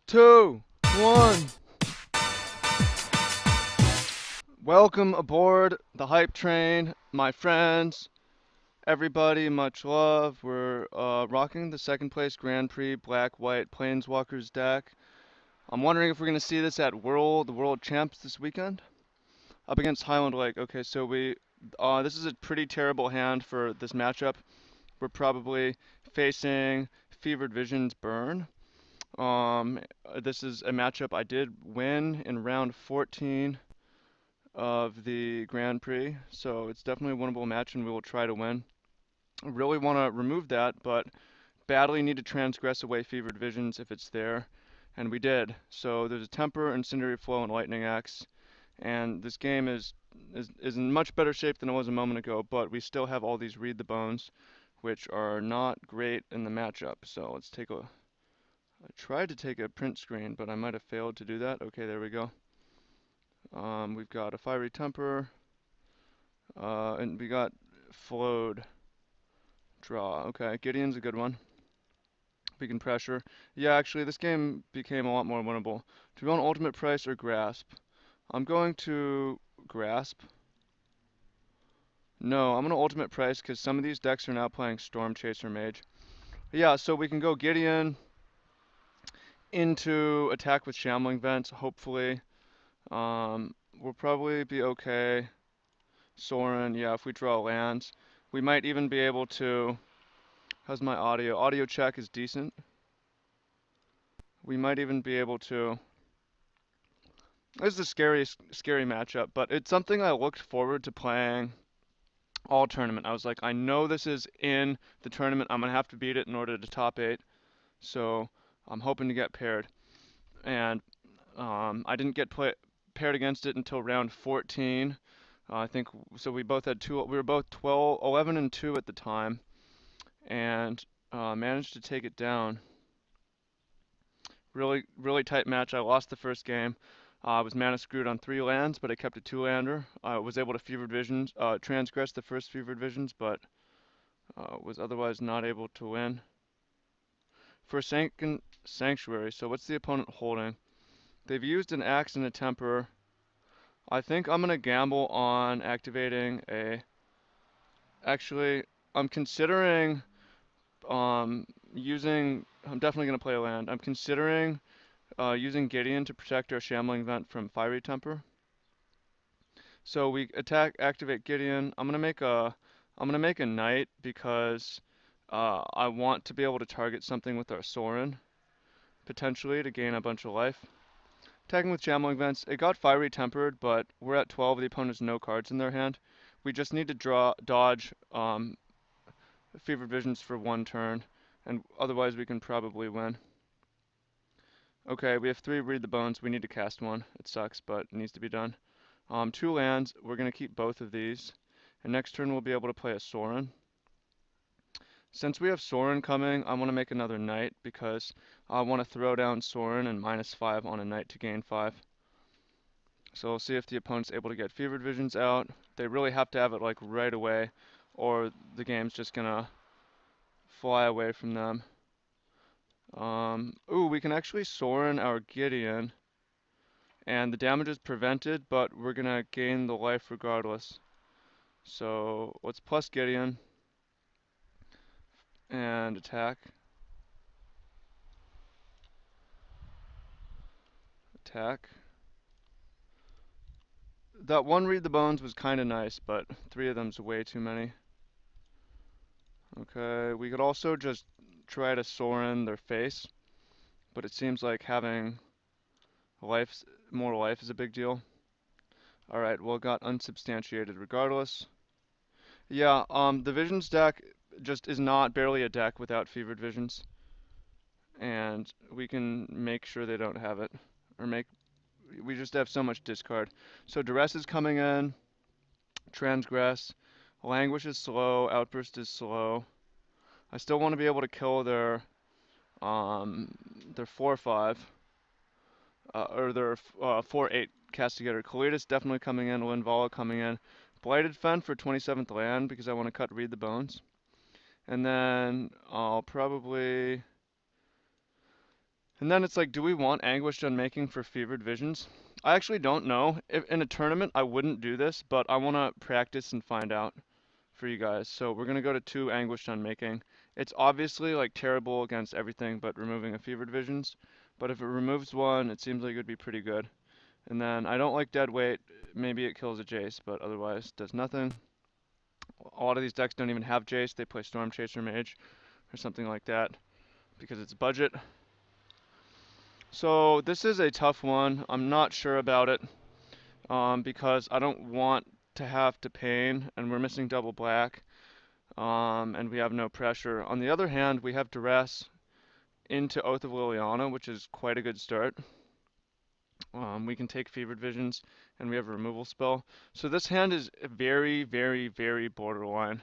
2, 1. Welcome aboard the hype train, my friends. Everybody, much love. We're rocking the second place Grand Prix Black White Planeswalkers deck. I'm wondering if we're going to see this at the World Champs this weekend. Up against Highland Lake. Okay, so this is a pretty terrible hand for this matchup. We're probably facing Fevered Visions Burn. This is a matchup I did win in round 14 of the Grand Prix, so it's definitely a winnable match and we will try to win. I really want to remove that, but badly need to transgress away Fevered Visions if it's there, and we did. So there's a Temper, Incendiary Flow, and Lightning Axe, and this game is in much better shape than it was a moment ago, but we still have all these Read the Bones, which are not great in the matchup. So let's take a... I tried to take a print screen, but I might have failed to do that. Okay, there we go. We've got a Fiery Temper, and we got Flowed Draw. Okay, Gideon's a good one. We can pressure. Yeah, actually, this game became a lot more winnable. Do we want Ultimate Price or Grasp? I'm going to Grasp. No, I'm going to Ultimate Price because some of these decks are now playing Storm Chaser Mage. Yeah, so we can go Gideon into attack with Shambling Vents, hopefully. We'll probably be okay. Sorin, yeah, if we draw lands. We might even be able to... How's my audio? Audio check is decent. We might even be able to... This is a scary matchup, but it's something I looked forward to playing all tournament. I was like, I know this is in the tournament. I'm going to have to beat it in order to top 8. So I'm hoping to get paired. And I didn't get paired against it until round 14. I think so. We both had two. We were both 12, 11 and 2 at the time, and managed to take it down. Really tight match. I lost the first game. I was mana screwed on 3 lands, but I kept a 2-lander. I was able to Fevered Visions, transgress the first Fevered Visions, but was otherwise not able to win. For Sankin Sanctuary, so what's the opponent holding? They've used an Axe and a Temper. I think I'm gonna gamble on activating a... Actually, I'm considering using... I'm definitely gonna play a land. I'm considering using Gideon to protect our Shambling Vent from Fiery Temper. So we activate Gideon. I'm gonna make a Knight because I want to be able to target something with our Sorin, potentially to gain a bunch of life. Attacking with Shambling Vents, it got Fiery Tempered, but we're at 12. The opponent has no cards in their hand. We just need to dodge Fevered Visions for 1 turn, and otherwise we can probably win. Okay, we have 3 Read the Bones. We need to cast 1. It sucks, but it needs to be done. 2 lands. We're going to keep both of these. And next turn we'll be able to play a Sorin. Since we have Sorin coming, I want to make another Knight because I want to throw down Sorin and -5 on a Knight to gain 5. So we'll see if the opponent's able to get Fevered Visions out. They really have to have it like right away, or the game's just gonna fly away from them. Ooh, we can actually Sorin our Gideon, and the damage is prevented, but we're gonna gain the life regardless. So let's plus Gideon and attack. Attack. That one Read the Bones was kind of nice, but 3 of them's way too many. Okay, we could also just try to Sorin their face, but it seems like having more life is a big deal. Alright, well, got unsubstantiated regardless. Yeah, the Visions deck just is not barely a deck without Fevered Visions. And we can make sure they don't have it. We just have so much discard. So Duress is coming in, Transgress, Languish is slow, Outburst is slow. I still want to be able to kill their 4/5. Or their 4/8 Castigator. Kalidas definitely coming in, Linvala coming in. Blighted Fen for 27th land because I want to cut Read the Bones. And then I'll probably And then it's like, do we want Anguished Unmaking for Fevered Visions? I actually don't know. If in a tournament, I wouldn't do this, but I want to practice and find out for you guys. So we're gonna go to 2 Anguished Unmaking. It's obviously like terrible against everything but removing a Fevered Visions, but if it removes one, it seems like it would be pretty good. And then I don't like Dead Weight. Maybe it kills a Jace, but otherwise does nothing. A lot of these decks don't even have Jace. They play Storm Chaser Mage or something like that because it's budget. So this is a tough one. I'm not sure about it because I don't want to have to pain, and we're missing double black, and we have no pressure. On the other hand, we have duress into Oath of Liliana, which is quite a good start. We can take Fevered Visions, and we have a removal spell. So this hand is very, very, very borderline.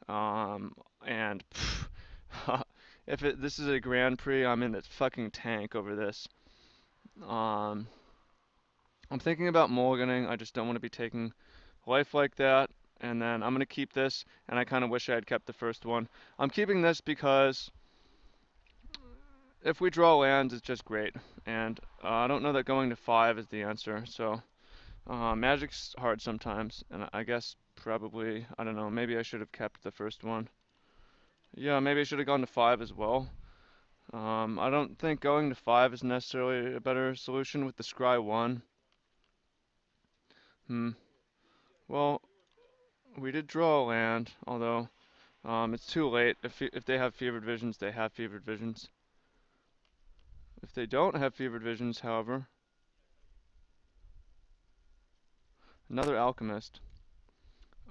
Um, and if this is a Grand Prix, I'm in the fucking tank over this. Um, I'm thinking about mulliganing. I just don't want to be taking life like that. And then I'm going to keep this, and I kind of wish I had kept the first one. I'm keeping this because if we draw lands, it's just great. And I don't know that going to 5 is the answer. So Magic's hard sometimes, and I guess probably, I don't know, maybe I should have kept the first one. Yeah, maybe I should have gone to 5 as well. I don't think going to 5 is necessarily a better solution with the Scry 1. Hmm. Well, we did draw a land, although it's too late. If they have Fevered Visions, they have Fevered Visions. If they don't have Fevered Visions, however, another Alchemist.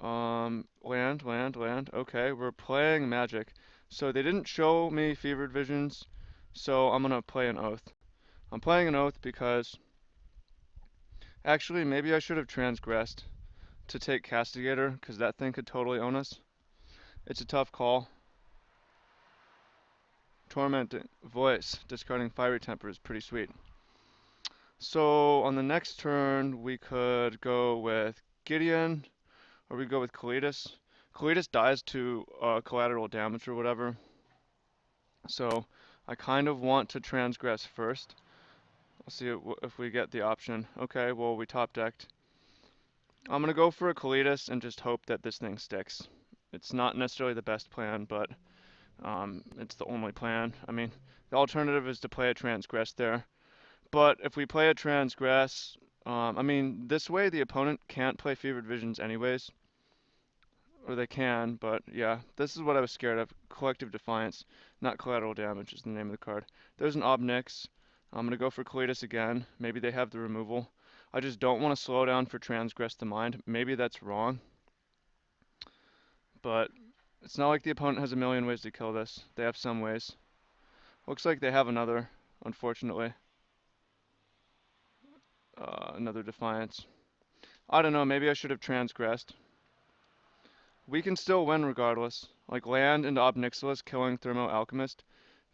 Land, land, land. Okay, we're playing Magic. So they didn't show me Fevered Visions, so I'm gonna play an Oath. I'm playing an Oath because actually maybe I should have transgressed to take Castigator, because that thing could totally own us. It's a tough call. Tormenting Voice, discarding Fiery Temper is pretty sweet. So on the next turn, we could go with Gideon, or we go with Kalidas. Kalidas dies to collateral damage or whatever. So I kind of want to transgress first. Let's see if we get the option. Okay, well we top decked. I'm gonna go for a Kalidas and just hope that this thing sticks. It's not necessarily the best plan, but it's the only plan. I mean, the alternative is to play a transgress there. But if we play a transgress, I mean, this way the opponent can't play Fevered Visions anyways. Or they can, but yeah, this is what I was scared of. Collective Defiance, not Collateral Damage is the name of the card. There's an Obnix. I'm going to go for Kalidas again. Maybe they have the removal. I just don't want to slow down for Transgress the Mind. Maybe that's wrong. But it's not like the opponent has a million ways to kill this. They have some ways. Looks like they have another, unfortunately. Another Defiance. I don't know, maybe I should have transgressed. We can still win regardless. Like land into Ob Nixilis killing Thermo Alchemist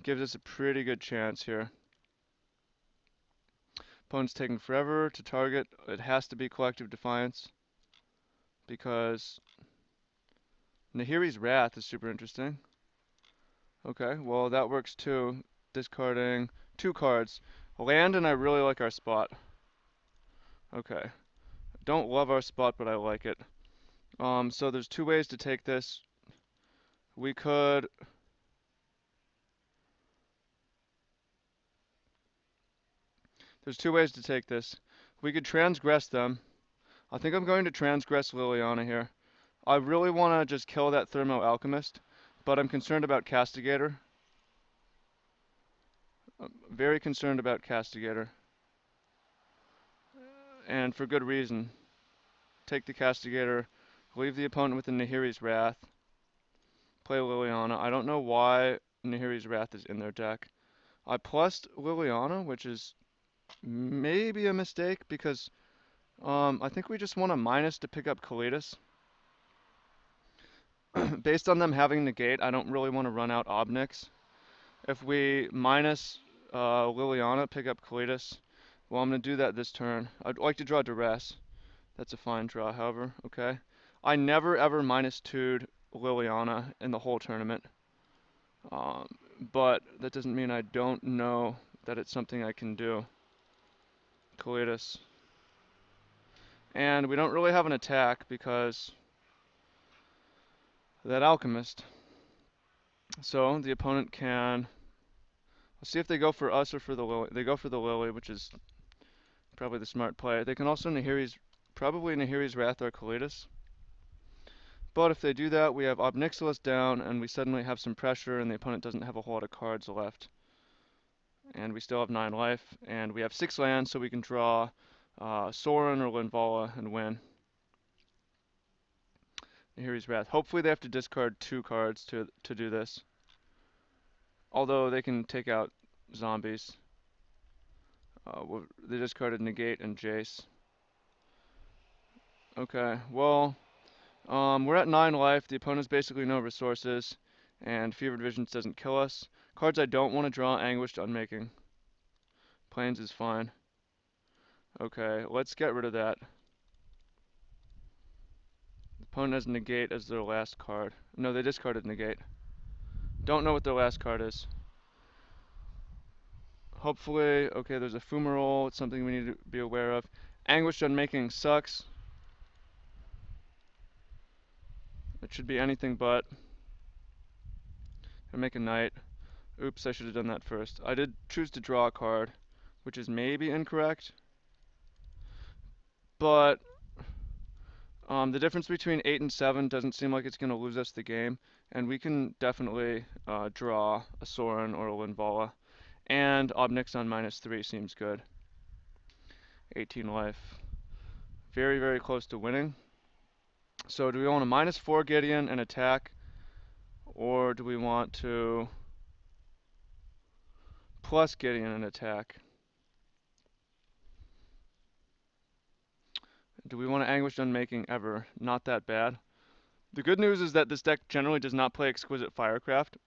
gives us a pretty good chance here. Opponent's taking forever to target. It has to be Collective Defiance because Nahiri's Wrath is super interesting. Okay, well that works too. Discarding 2 cards. Land, and I really like our spot. Okay. Don't love our spot, but I like it. So there's 2 ways to take this. We could... There's 2 ways to take this. We could transgress them. I think I'm going to transgress Liliana here. I really want to just kill that Thermo Alchemist, but I'm concerned about Castigator. I'm very concerned about Castigator. And for good reason. Take the Castigator, leave the opponent with the Nahiri's Wrath, play Liliana. I don't know why Nahiri's Wrath is in their deck. I plussed Liliana, which is maybe a mistake because I think we just want a minus to pick up Kalidas. Based on them having negate, I don't really want to run out Obnix. If we minus Liliana, pick up Kalidas, well, I'm going to do that this turn. I'd like to draw Duress. That's a fine draw, however. Okay. I never ever minus 2'd Liliana in the whole tournament. But that doesn't mean I don't know that it's something I can do. Coletus. And we don't really have an attack because of that Alchemist. So the opponent can... Let's see if they go for us or for the Lily. They go for the Lily, which is probably the smart play. They can also probably Nahiri's Wrath or Coletus. But if they do that, we have Obnixilis down, and we suddenly have some pressure, and the opponent doesn't have a whole lot of cards left. And we still have 9 life, and we have 6 lands, so we can draw Sorin or Linvala and win. Nahiri's Wrath. Hopefully they have to discard 2 cards to do this. Although they can take out zombies. They discarded Negate and Jace. Okay, well, we're at 9 life. The opponent's basically no resources, and Fevered Visions doesn't kill us. Cards I don't want to draw, Anguished Unmaking. Plains is fine. Okay, let's get rid of that. The opponent has Negate as their last card. No, they discarded Negate. Don't know what their last card is. Hopefully, okay, there's a Fumarole. It's something we need to be aware of. Anguished Unmaking sucks. It should be anything but. I make a knight. Oops, I should have done that first. I did choose to draw a card, which is maybe incorrect. But the difference between 8 and 7 doesn't seem like it's going to lose us the game. And we can definitely draw a Sorin or a Linvala. And Obnix on -3 seems good. 18 life. Very, very close to winning. So do we want a -4 Gideon and attack? Or do we want to plus Gideon and attack? Do we want to Anguished Unmaking ever? Not that bad. The good news is that this deck generally does not play Exquisite Firecraft,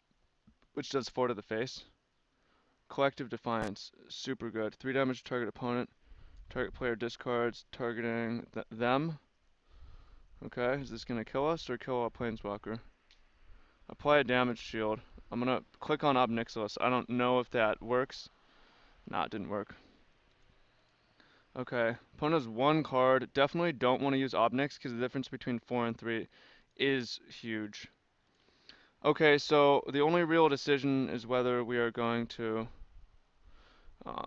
which does 4 to the face. Collective Defiance, super good. 3 damage to target opponent. Target player discards, targeting them. Okay, is this going to kill us or kill a Planeswalker? Apply a damage shield. I'm going to click on Obnixilis. I don't know if that works. Nah, it didn't work. Okay, opponent has 1 card. Definitely don't want to use Obnix because the difference between 4 and 3 is huge. Okay, so the only real decision is whether we are going to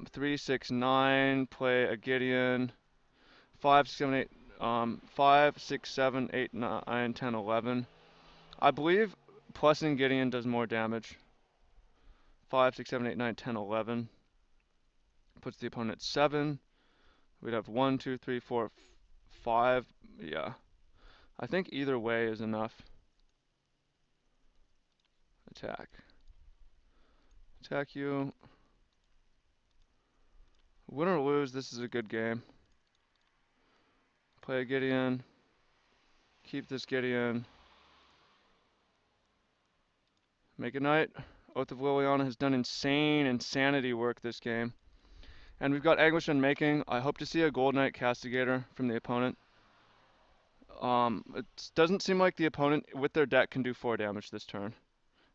3, 6, 9, play a Gideon, 5, 6, 7, 8, 5, 6, 7, 8, 9, 10, 11. I believe plussing Gideon does more damage. 5, 6, 7, 8, 9, 10, 11. Puts the opponent at 7. We'd have 1, 2, 3, 4, 5. Yeah. I think either way is enough. Attack. Attack you. Win or lose, this is a good game. Play a Gideon. Keep this Gideon. Make a knight. Oath of Liliana has done insanity work this game. And we've got Anguish Unmaking. I hope to see a Gold Knight Castigator from the opponent. It doesn't seem like the opponent with their deck can do 4 damage this turn.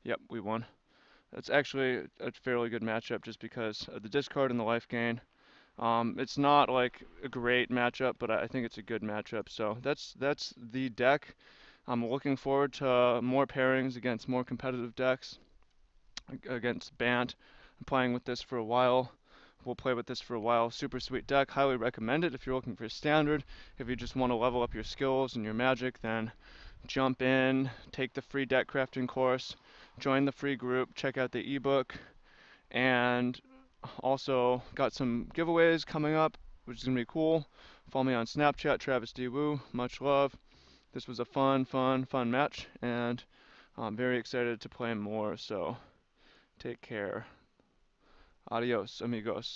Yep, we won. That's actually a fairly good matchup just because of the discard and the life gain. It's not like a great matchup, but I think it's a good matchup. So that's the deck. I'm looking forward to more pairings against more competitive decks, against Bant. I'm playing with this for a while. We'll play with this for a while. Super sweet deck. Highly recommend it if you're looking for standard. If you just want to level up your skills and your magic, then jump in, take the free deck crafting course, join the free group, check out the ebook, and also got some giveaways coming up, which is going to be cool. Follow me on Snapchat, Travis D. Woo. Much love. This was a fun match, and I'm very excited to play more, so take care. Adios, amigos.